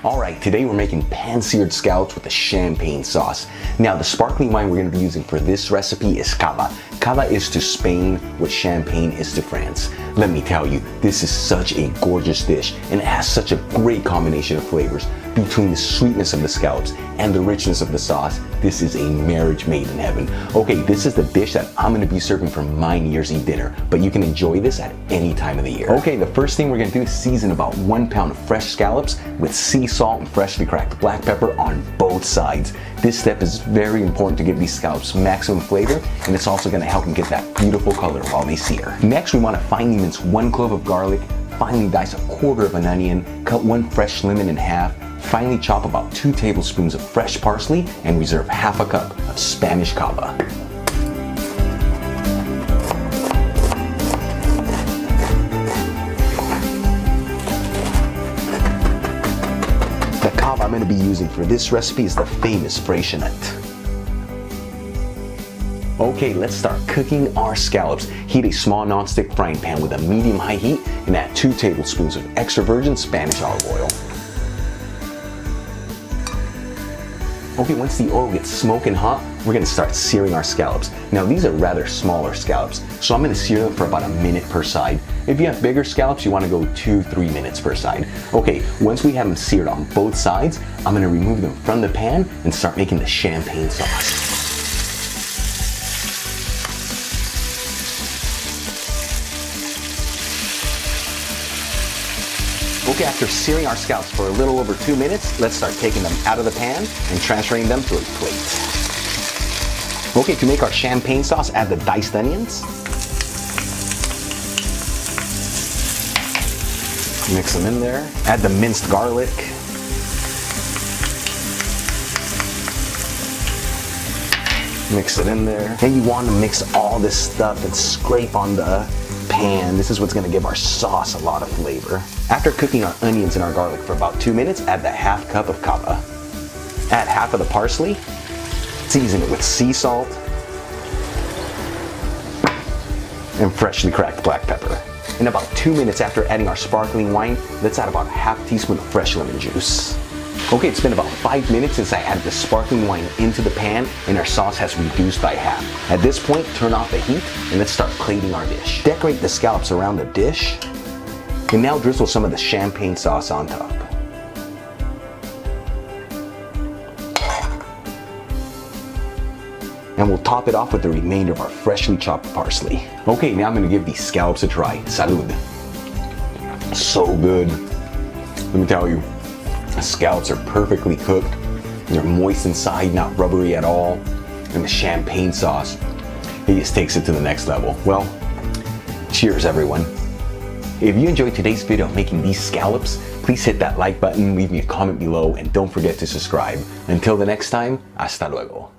Alright, today we're making pan-seared scallops with a champagne sauce. Now the sparkling wine we're going to be using for this recipe is cava. Cava is to Spain what champagne is to France. Let me tell you, this is such a gorgeous dish and it has such a great combination of flavors. Between the sweetness of the scallops and the richness of the sauce, this is a marriage made in heaven. Okay, this is the dish that I'm going to be serving for my New Year's Eve dinner, but you can enjoy this at any time of the year. Okay, the first thing we're going to do is season about 1 pound of fresh scallops with sea salt and freshly cracked black pepper on both sides. This step is very important to give these scallops maximum flavor, and it's also going to help them get that beautiful color while they sear. Next, we want to finely mince 1 clove of garlic, finely dice 1/4 of an onion, cut 1 fresh lemon in half, finally chop about 2 tablespoons of fresh parsley, and reserve 1/2 cup of Spanish cava. The cava I'm going to be using for this recipe is the famous nut. Okay, let's start cooking our scallops. Heat a small non-stick frying pan with a medium-high heat and add 2 tablespoons of extra virgin Spanish olive oil. Okay, once the oil gets smoking hot, we're going to start searing our scallops. Now these are rather smaller scallops, so I'm going to sear them for about 1 minute per side. If you have bigger scallops, you want to go 2-3 minutes per side. Okay, once we have them seared on both sides, I'm going to remove them from the pan and start making the champagne sauce. Okay, after searing our scallops for a little over 2 minutes, let's start taking them out of the pan and transferring them to a plate. Okay, to make our champagne sauce, add the diced onions. Mix them in there. Add the minced garlic. Mix it in there. And you want to mix all this stuff and scrape on the pan. This is what's going to give our sauce a lot of flavor. After cooking our onions and our garlic for about 2 minutes, add the 1/2 cup of cava. Add 1/2 of the parsley. Season it with sea salt and freshly cracked black pepper. In about 2 minutes after adding our sparkling wine, let's add about 1/2 teaspoon of fresh lemon juice. Okay, it's been about 5 minutes since I added the sparkling wine into the pan and our sauce has reduced by half. At this point, turn off the heat and let's start plating our dish. Decorate the scallops around the dish and now drizzle some of the champagne sauce on top. And we'll top it off with the remainder of our freshly chopped parsley. Okay, now I'm going to give these scallops a try. Salud. So good. Let me tell you. The scallops are perfectly cooked. They're moist inside, not rubbery at all. And the champagne sauce, it just takes it to the next level. Well, cheers everyone. If you enjoyed today's video of making these scallops, please hit that like button, leave me a comment below, and don't forget to subscribe. Until the next time, hasta luego.